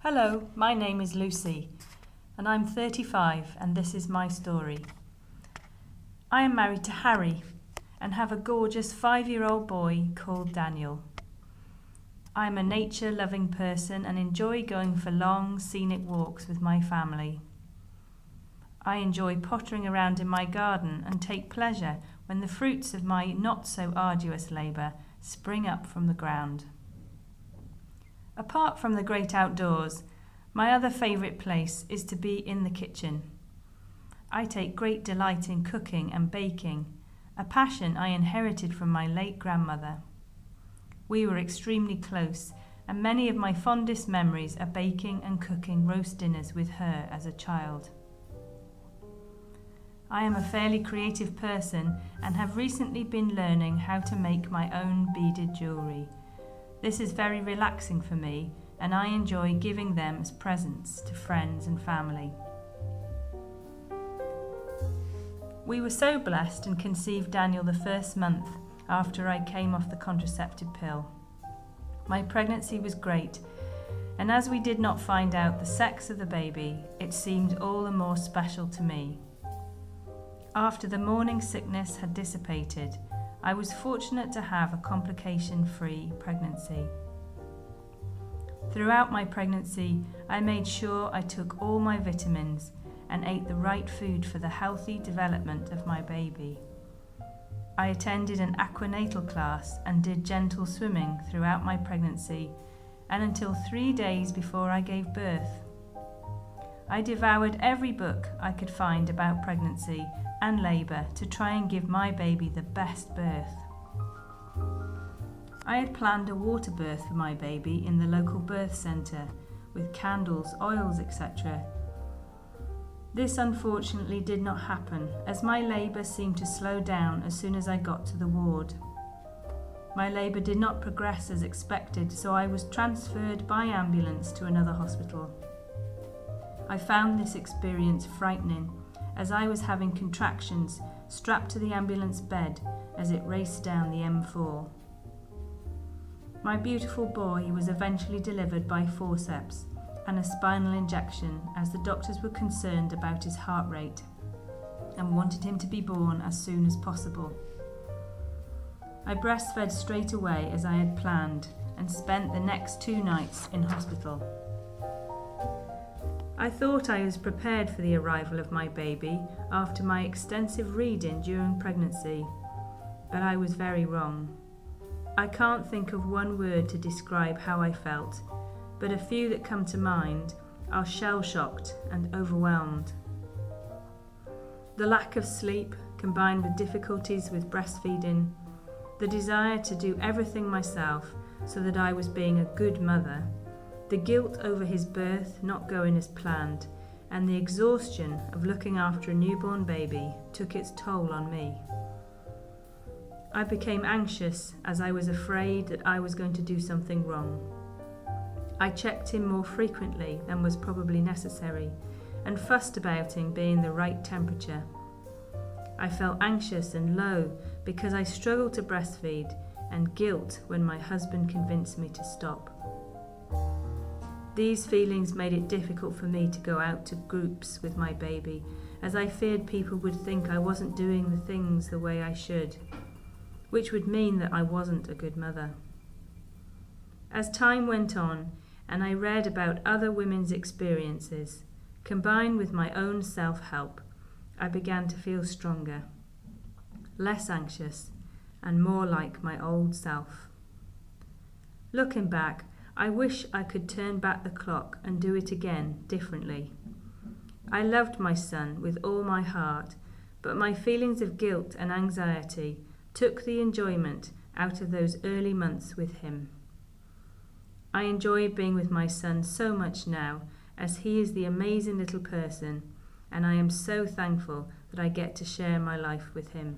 Hello, my name is Lucy, and I'm 35, and this is my story. I am married to Harry and have a gorgeous 5-year-old boy called Daniel. I am a nature-loving person and enjoy going for long, scenic walks with my family. I enjoy pottering around in my garden and take pleasure when the fruits of my not-so-arduous labour spring up from the ground. Apart from the great outdoors, my other favourite place is to be in the kitchen. I take great delight in cooking and baking, a passion I inherited from my late grandmother. We were extremely close, and many of my fondest memories are baking and cooking roast dinners with her as a child. I am a fairly creative person and have recently been learning how to make my own beaded jewellery. This is very relaxing for me, and I enjoy giving them as presents to friends and family. We were so blessed and conceived Daniel the first month after I came off the contraceptive pill. My pregnancy was great, and as we did not find out the sex of the baby, it seemed all the more special to me. After the morning sickness had dissipated, I was fortunate to have a complication-free pregnancy. Throughout my pregnancy, I made sure I took all my vitamins and ate the right food for the healthy development of my baby. I attended an aquanatal class and did gentle swimming throughout my pregnancy and until 3 days before I gave birth. I devoured every book I could find about pregnancy and labour to try and give my baby the best birth. I had planned a water birth for my baby in the local birth centre with candles, oils, etc. This unfortunately did not happen as my labour seemed to slow down as soon as I got to the ward. My labour did not progress as expected, so I was transferred by ambulance to another hospital. I found this experience frightening as I was having contractions strapped to the ambulance bed as it raced down the M4. My beautiful boy was eventually delivered by forceps and a spinal injection as the doctors were concerned about his heart rate and wanted him to be born as soon as possible. I breastfed straight away as I had planned and spent the next 2 nights in hospital. I thought I was prepared for the arrival of my baby after my extensive reading during pregnancy, but I was very wrong. I can't think of one word to describe how I felt, but a few that come to mind are shell-shocked and overwhelmed. The lack of sleep, combined with difficulties with breastfeeding, the desire to do everything myself so that I was being a good mother, the guilt over his birth not going as planned, and the exhaustion of looking after a newborn baby took its toll on me. I became anxious as I was afraid that I was going to do something wrong. I checked him more frequently than was probably necessary and fussed about him being the right temperature. I felt anxious and low because I struggled to breastfeed, and guilt when my husband convinced me to stop. These feelings made it difficult for me to go out to groups with my baby, as I feared people would think I wasn't doing the things the way I should, which would mean that I wasn't a good mother. As time went on, and I read about other women's experiences, combined with my own self-help, I began to feel stronger, less anxious, and more like my old self. Looking back, I wish I could turn back the clock and do it again differently. I loved my son with all my heart, but my feelings of guilt and anxiety took the enjoyment out of those early months with him. I enjoy being with my son so much now, as he is the amazing little person, and I am so thankful that I get to share my life with him.